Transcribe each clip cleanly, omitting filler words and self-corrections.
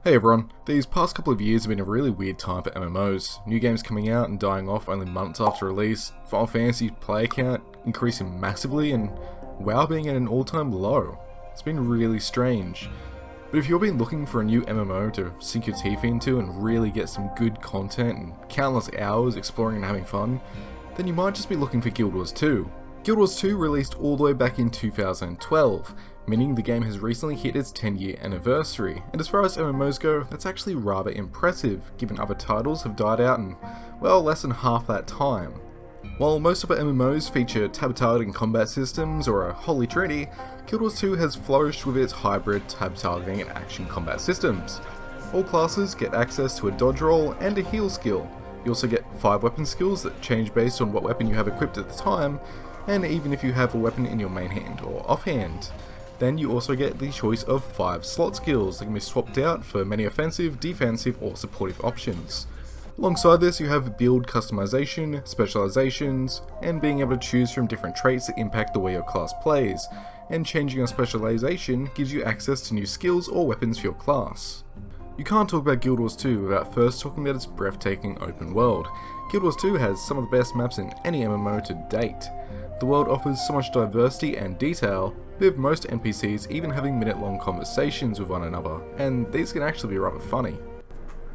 Hey everyone, these past couple of years have been a really weird time for MMOs. New games coming out and dying off only months after release, Final Fantasy player count increasing massively, and WoW being at an all-time low. It's been really strange. But if you've been looking for a new MMO to sink your teeth into and really get some good content and countless hours exploring and having fun, then you might just be looking for Guild Wars 2. Guild Wars 2 released all the way back in 2012, meaning the game has recently hit its 10-year anniversary, and as far as MMOs go, that's actually rather impressive, given other titles have died out in, well, less than half that time. While most of our MMOs feature tab-targeting combat systems or a holy trinity, Guild Wars 2 has flourished with its hybrid tab-targeting and action combat systems. All classes get access to a dodge roll and a heal skill. You also get 5 weapon skills that change based on what weapon you have equipped at the time, and even if you have a weapon in your main hand or offhand. Then you also get the choice of 5 slot skills that can be swapped out for many offensive, defensive or supportive options. Alongside this you have build customization, specializations, and being able to choose from different traits that impact the way your class plays, and changing your specialization gives you access to new skills or weapons for your class. You can't talk about Guild Wars 2 without first talking about its breathtaking open world. Guild Wars 2 has some of the best maps in any MMO to date. The world offers so much diversity and detail, with most NPCs even having minute-long conversations with one another, and these can actually be rather funny.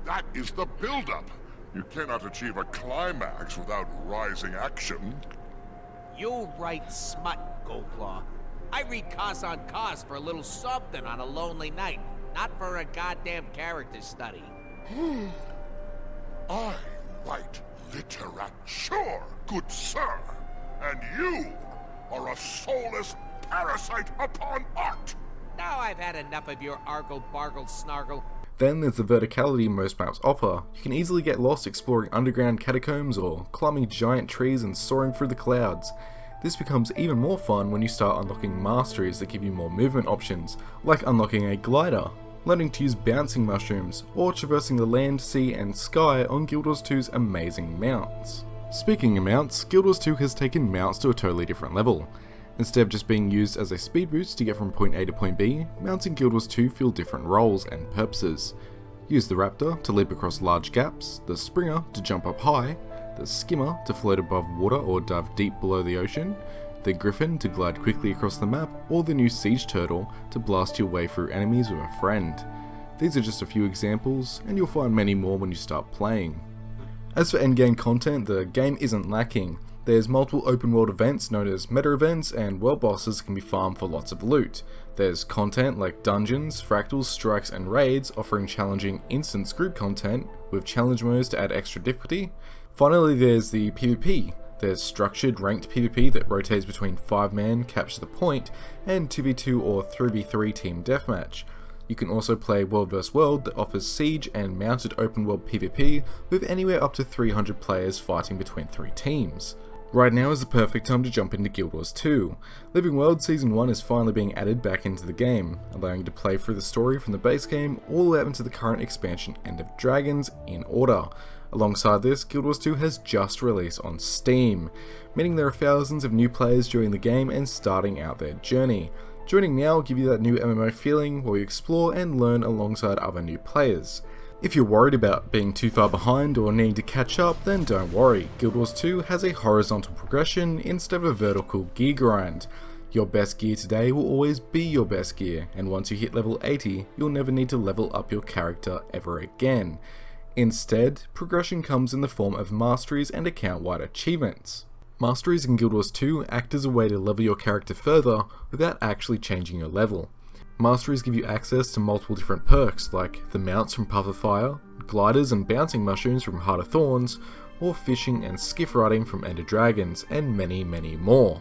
That is the build-up. You cannot achieve a climax without rising action. You write smut, Goldclaw. I read Cos on Cos for a little something on a lonely night, not for a goddamn character study. I write literature, good sir. And you are a soulless parasite upon art! Now I've had enough of your argle-bargle snargle. Then there's the verticality most maps offer. You can easily get lost exploring underground catacombs or climbing giant trees and soaring through the clouds. This becomes even more fun when you start unlocking masteries that give you more movement options, like unlocking a glider, learning to use bouncing mushrooms, or traversing the land, sea and sky on Guild Wars 2's amazing mounts. Speaking of mounts, Guild Wars 2 has taken mounts to a totally different level. Instead of just being used as a speed boost to get from point A to point B, mounts in Guild Wars 2 fill different roles and purposes. Use the Raptor to leap across large gaps, the Springer to jump up high, the Skimmer to float above water or dive deep below the ocean, the Griffin to glide quickly across the map, or the new Siege Turtle to blast your way through enemies with a friend. These are just a few examples, and you'll find many more when you start playing. As for endgame content, the game isn't lacking. There's multiple open world events known as meta events, and world bosses can be farmed for lots of loot. There's content like dungeons, fractals, strikes and raids offering challenging instance group content with challenge modes to add extra difficulty. Finally there's the PvP. There's structured ranked PvP that rotates between 5-man capture the point and 2v2 or 3v3 team deathmatch. You can also play World vs World that offers siege and mounted open world PvP with anywhere up to 300 players fighting between 3 teams. Right now is the perfect time to jump into Guild Wars 2. Living World Season 1 is finally being added back into the game, allowing you to play through the story from the base game all the way up into the current expansion End of Dragons in order. Alongside this, Guild Wars 2 has just released on Steam, meaning there are thousands of new players joining the game and starting out their journey. Joining now will give you that new MMO feeling where you explore and learn alongside other new players. If you're worried about being too far behind or needing to catch up, then don't worry. Guild Wars 2 has a horizontal progression instead of a vertical gear grind. Your best gear today will always be your best gear, and once you hit level 80, you'll never need to level up your character ever again. Instead, progression comes in the form of masteries and account-wide achievements. Masteries in Guild Wars 2 act as a way to level your character further without actually changing your level. Masteries give you access to multiple different perks like the mounts from Path of Fire, gliders and bouncing mushrooms from Heart of Thorns, or fishing and skiff riding from End of Dragons, and many more.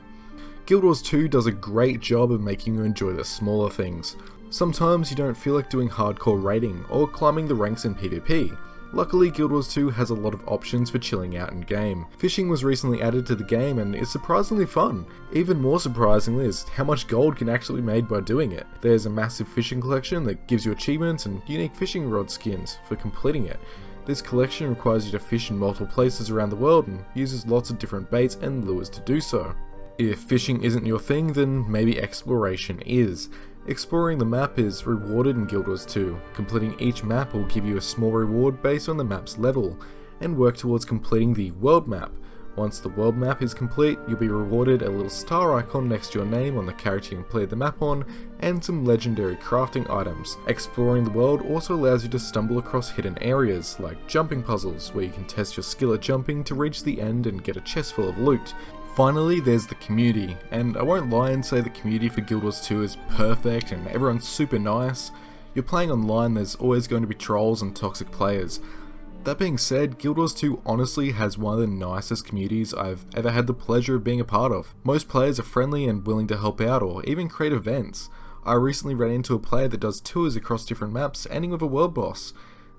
Guild Wars 2 does a great job of making you enjoy the smaller things. Sometimes you don't feel like doing hardcore raiding or climbing the ranks in PvP. Luckily, Guild Wars 2 has a lot of options for chilling out in game. Fishing was recently added to the game and is surprisingly fun. Even more surprisingly is how much gold can actually be made by doing it. There's a massive fishing collection that gives you achievements and unique fishing rod skins for completing it. This collection requires you to fish in multiple places around the world and uses lots of different baits and lures to do so. If fishing isn't your thing, then maybe exploration is. Exploring the map is rewarded in Guild Wars 2. Completing each map will give you a small reward based on the map's level, and work towards completing the world map. Once the world map is complete, you'll be rewarded a little star icon next to your name on the character you completed the map on, and some legendary crafting items. Exploring the world also allows you to stumble across hidden areas, like jumping puzzles, where you can test your skill at jumping to reach the end and get a chest full of loot. Finally, there's the community, and I won't lie and say the community for Guild Wars 2 is perfect and everyone's super nice. You're playing online, there's always going to be trolls and toxic players. That being said, Guild Wars 2 honestly has one of the nicest communities I've ever had the pleasure of being a part of. Most players are friendly and willing to help out or even create events. I recently ran into a player that does tours across different maps, ending with a world boss.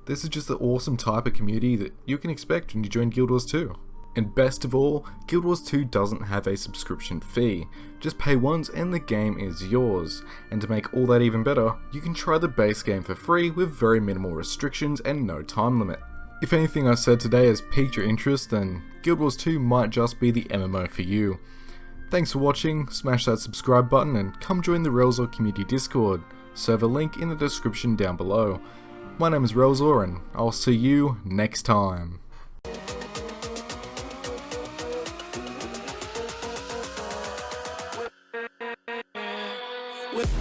This is just the awesome type of community that you can expect when you join Guild Wars 2. And best of all, Guild Wars 2 doesn't have a subscription fee. Just pay once and the game is yours. And to make all that even better, you can try the base game for free with very minimal restrictions and no time limit. If anything I said today has piqued your interest, then Guild Wars 2 might just be the MMO for you. Thanks for watching, smash that subscribe button and come join the Relzor community Discord, server link in the description down below. My name is Relzor and I'll see you next time. With